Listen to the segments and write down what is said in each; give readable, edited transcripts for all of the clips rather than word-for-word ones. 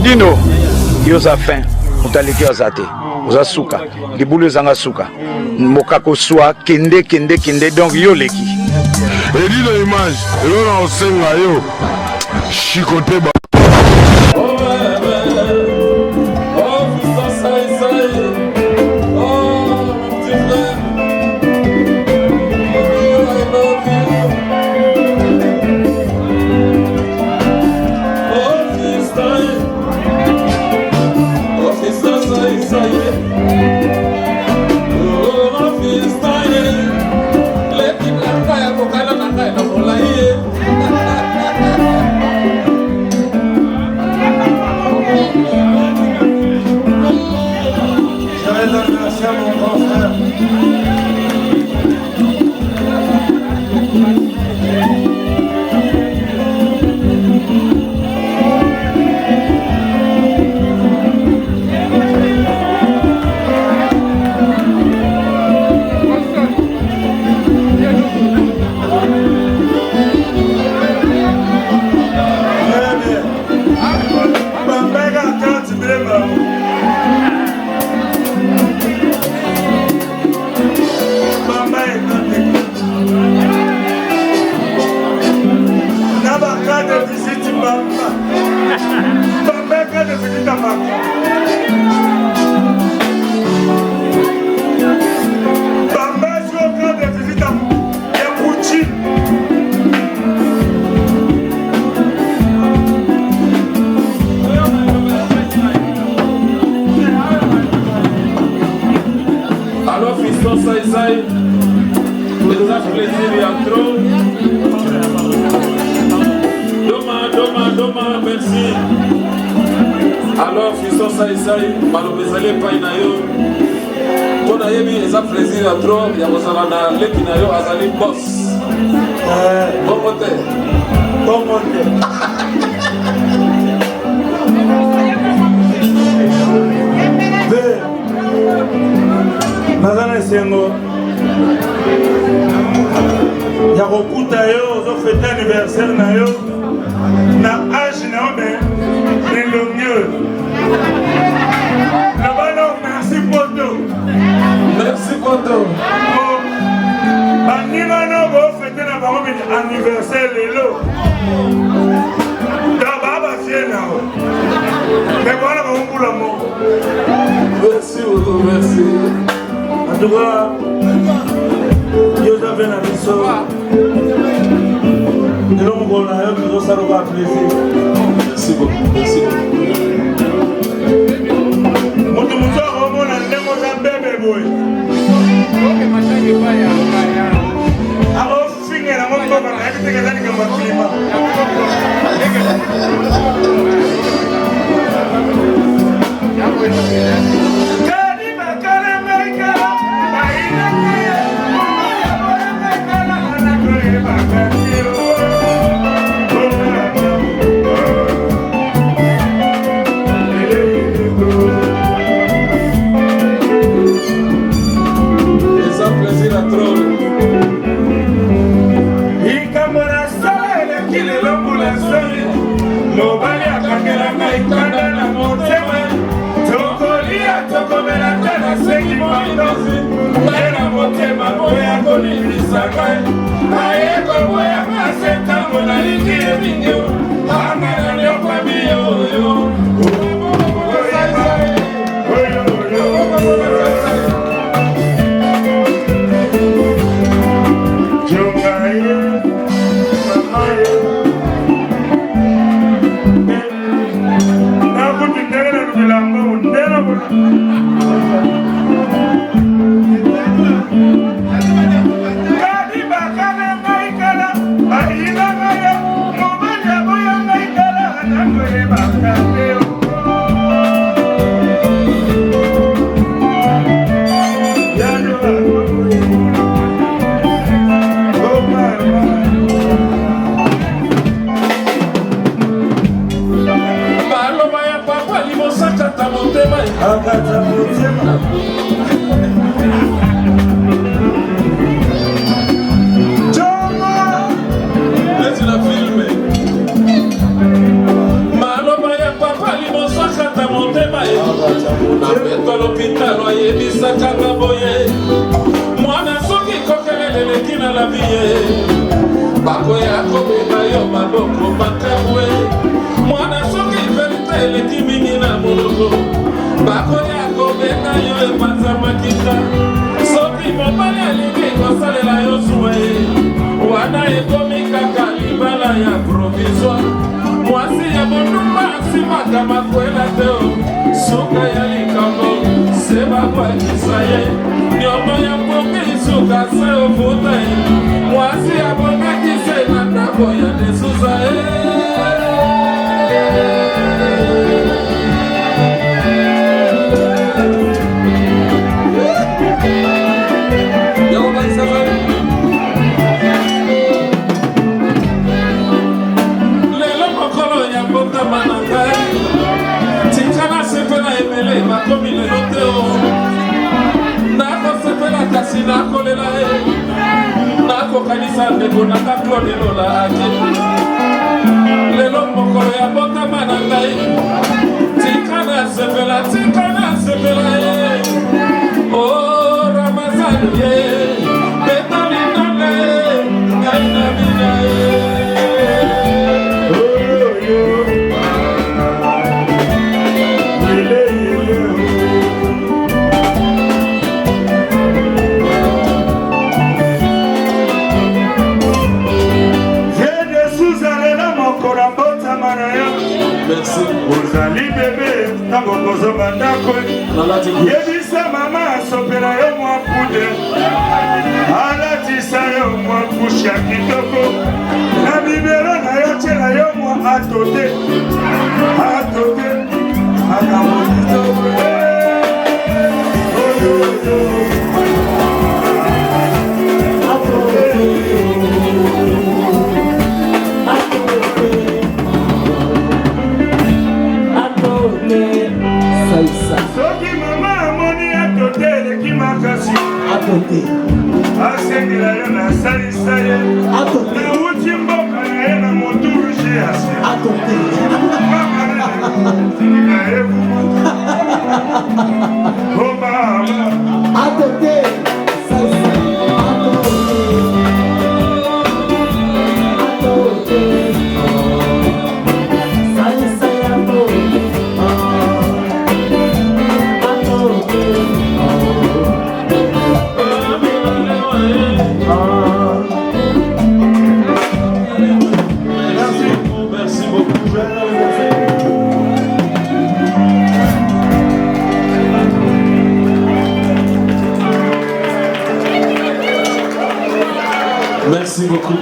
Dino, yoza fin, utaliki ozate, oza suka, libulu zanga suka, mokako soa, kende, donc yo leki. Et dis l'image, yo na osenga yo, chikote ba. Kadi bakana ngai kala, aina ngai, mobile ebebisaka boye mwana soki kokelele leki na la vie bakoya kobeba yo maboko makamwe mwana soki verite eleki mingi na moloko bakoya kobenda yo epanza makita soki mobali alingi kosalela yo zue wana ekomi kaka libala ya provisoire mwasi ya bondumba asimaka makwela teo suka ya likambo se bakwakisa ye nyongo ya mpongi suka se ofuta ye mwasi ya bondaki se na ndako ya desuza ye tikana sepela emele bakomi lelo teo nakosepela kasi nakolela ye nakokanisa ndeko nanga Claude Lola ate lelo mokolo ya botama na ngai tikana sepela ye o Ramazani ye betalinanga ye ngai na bina ye ozali bebe ntango kozonga ndako yebisa mama asopela yo mwa pude alatisa yo mwa kushe ya kitoko na bibelo na yo tiela yo mwa atote akamokitoko soki mama amoni atote eleki makasi asengela yo na salisa ye nauti mboka na ye na motu rouge ya se makanaatinga ye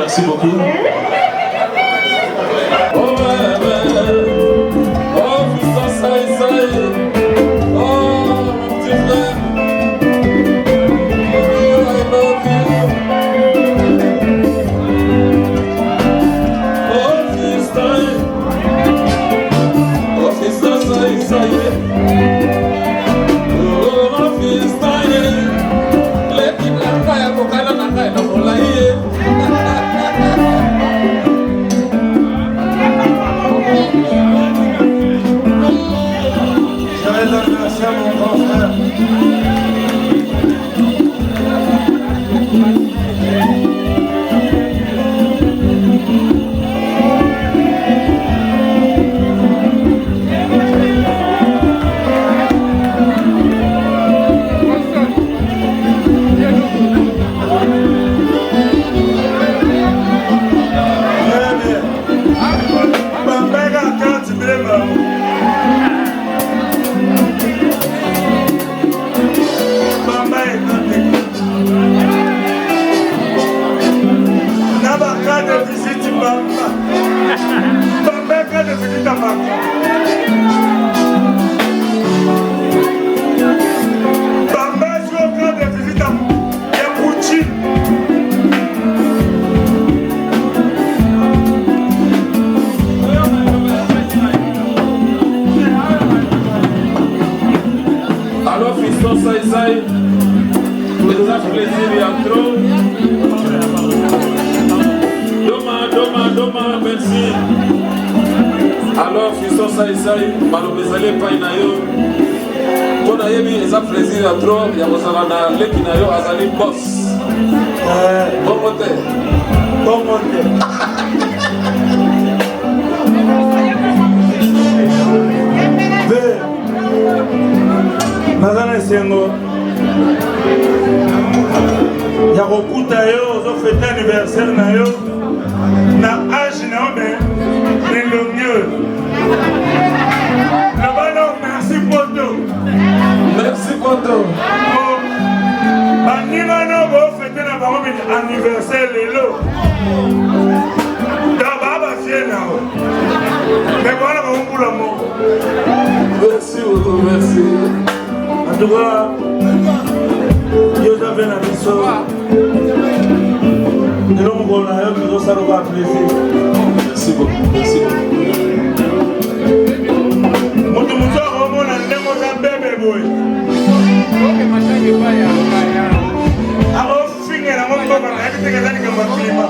Merci beaucoup. Oh, putain, ça y est. Oh, mon petit frère. I love you. Oh, fiston, ça y est. Oh, fiston, les petits blancs, il y a beaucoup de Alors, fiston ça, malobezale pa inayo. na yebi eza plaisir à trop ya kozala na leki na yo azali boss bongo te naza na esengo ya kokuta yo ozofete anniversaire na yo na age na yo me elongi oyo nabana merci poto baningana bofete na bango mini anniversaire lelo baa bafie nao me bana bakombula moko merci beaucoup merci en tout cas yo oza na biso lelo mokolo na yo tozosala kwa plaisir merci beaucoup moto mosu akomona ndenge oza bebe boye akofingela motoka nayebi teke eza likambo ya klima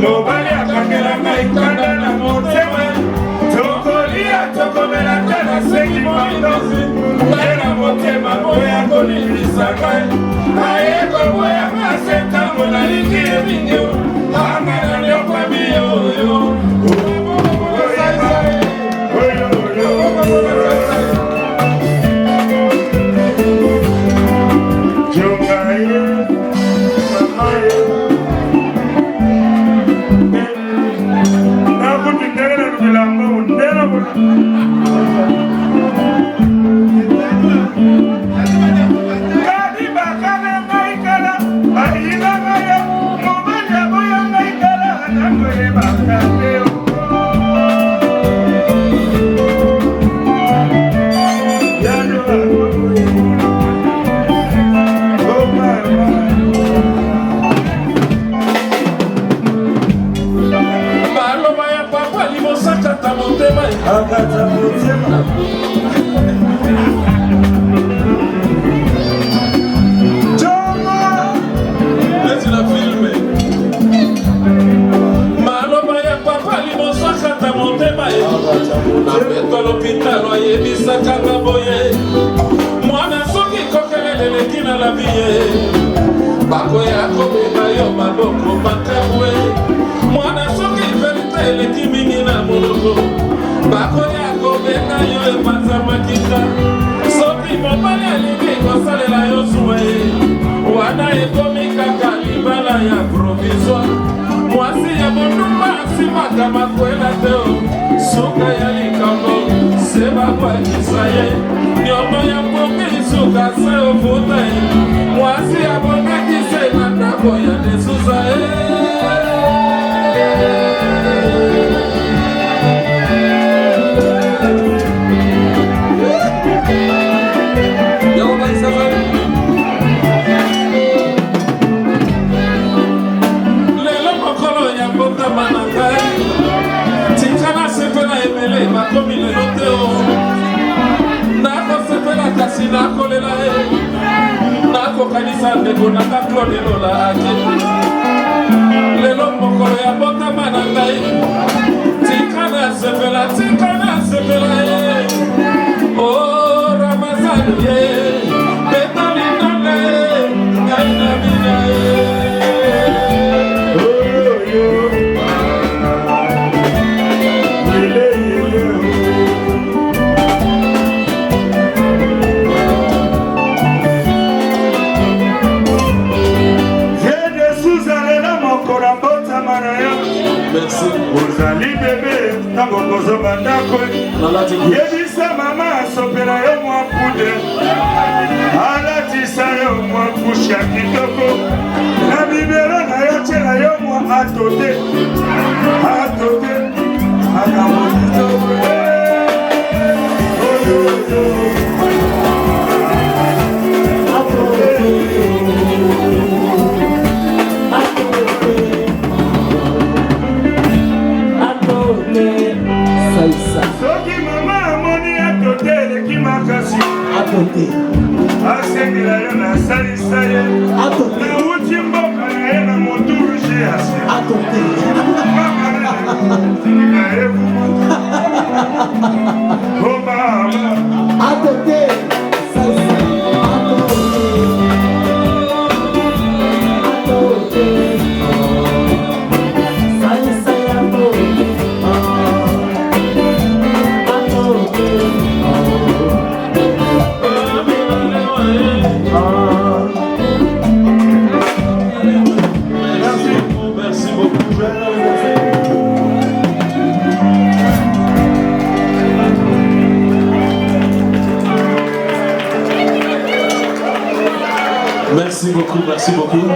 mobali akangela ngai kanda na motema tokolia tokomelaka na sengi mandozi ngai na motema boya kolibisa ngai aye koboya mase ntango nalingi ye mingi anga na liokwami yoyo l'hôpital oyebisaka nga boye mwana soki kokelele leki na la vie bakoya kobeba yo maboko bakabwe mwana soki verite eleki mingi na monoko bakoya kobenga yo epanza makita soki mobali alingi kosalela yo zwe wana ekomi kaka libala ya provisoire mwasi ya bondumba asimaka makwela te suka ya likambo se bakwakisa ye nyono ya mboki suka se ofuta ye mwasi ya bongaki se na ndako ya desusa lelo mokolo ya mbotama na ngai tikana sepela ebele bakomi lelo te o nakosepela kasi nakolela ye nakokanisa ndeko nanga Claude Lola ake lelo mokolo ya mbotama na ngai tikana sepela ye o Ramazani ye betalinanga ye ngai na bina ye ozali bebe ntango kozoba ndako yebisa mama asopela yo mwa pude alatisa yo mwa kushe ya kitoko na bibelo na yo tiela yo mwa atote makambo kitoko Merci beaucoup, merci beaucoup.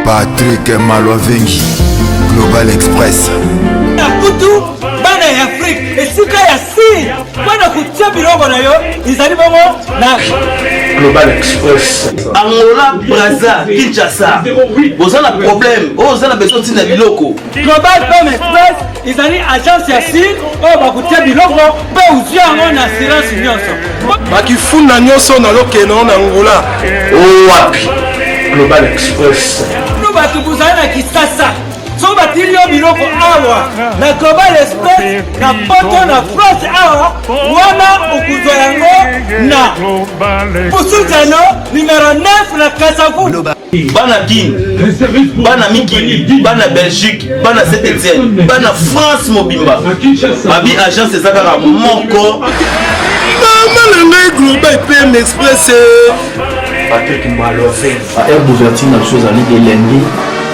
Patrick Malwavengi, Global Express. Nakutu bana ya Afrique esika ya si bana kutia biloko na yo izali bongo na Global Express. Angola, Brazza, Kinshasa. Vous avez un problème, vous avez besoin de biloko. Global Express izali agence ya si o ba kutia biloko pe uzi yango na assurance nyonso. Bakifunda nyonso na lokeno na Angola. Oh wapi? Global Express. Batu buzali na Kisasa so batili yo biloko awa na Global Express na poto na France awa wana okuzwa yango na Pusutano numero 9 na Kasavu. Bana Guinée, Bana Mikili, Bana Belgique, Bana Saint-Etienne, Bana France Mobimba. Mabi agence ezaka moko. Mama le Global PM Express. Patrick Malwavengi. Air Bouvertine, la chose à l'île de lundi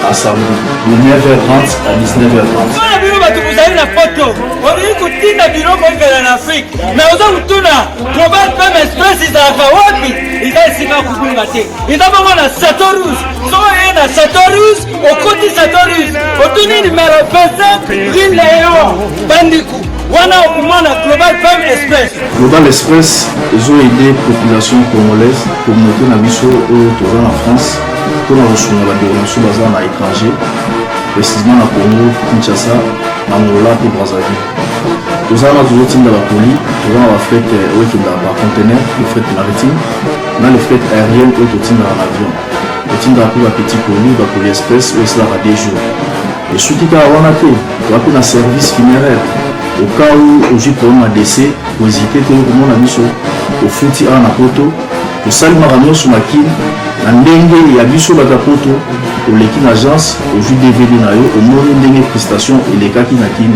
à samedi, de 9h30 à 19h30. Wana biro batu kuzali na photo. Oli kutinda biro kwa en Afrique. Na uza kutuna Global Femme Express izaka wapi? Izasika kubunga te. Izaba na Satorus. So na Satorus, okoti Satorus. Otuni numéro 25 Rileo Bandiku. Wana okumana Global Femme Express. Global Express, ils ont aidé la population congolaise, communauté Nabiso en France, pour la reçu la déronation basée à l'étranger, précisément à Congo, Kinshasa, Angola et Brazzaville. Nous avons toujours dans la colis, nous avons la fête dans conteneur, le fret maritime, nous avons le fret aérien et le dans l'avion. Le team dans la petit colis, le colis express, où cela va des jours. Et ce qui est à Wanake, nous avons un service funéraire. Au cas où j'ai problème à décès, vous hésitez que nous avons mis au fouti à Napoto, au salut Maramio sur ma kin, na ndenge ya biso bata poto, au l'équipe agence, au jus DVD nayo, au monde ndenge prestation et les cas qui na kin,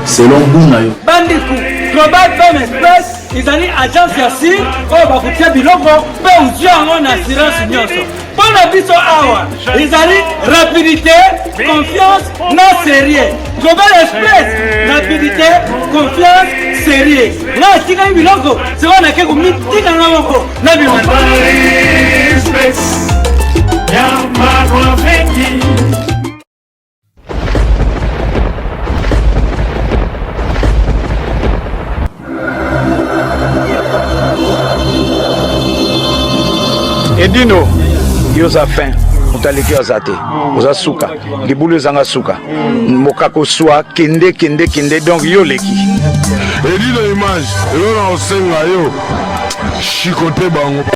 selon vous nayo. Bandiku, Global Femme Express, ils ont agence ya sir, oh bakutia biloko, pe uzu yango na assurance nyonso. Pour la biso awa, ils ont rapidité, confiance, non sérieux. Global Express, rapidité, confiance, sérieux. Là, si vous biloko, c'est on a quelque chose qui est moko. Na bi Edino, yoza fin, utaliki ozate, oza suka, libulu zanga suka, mokako soa, kende, donc yo leki. Edino image, yo na osenga yo, chikote bango.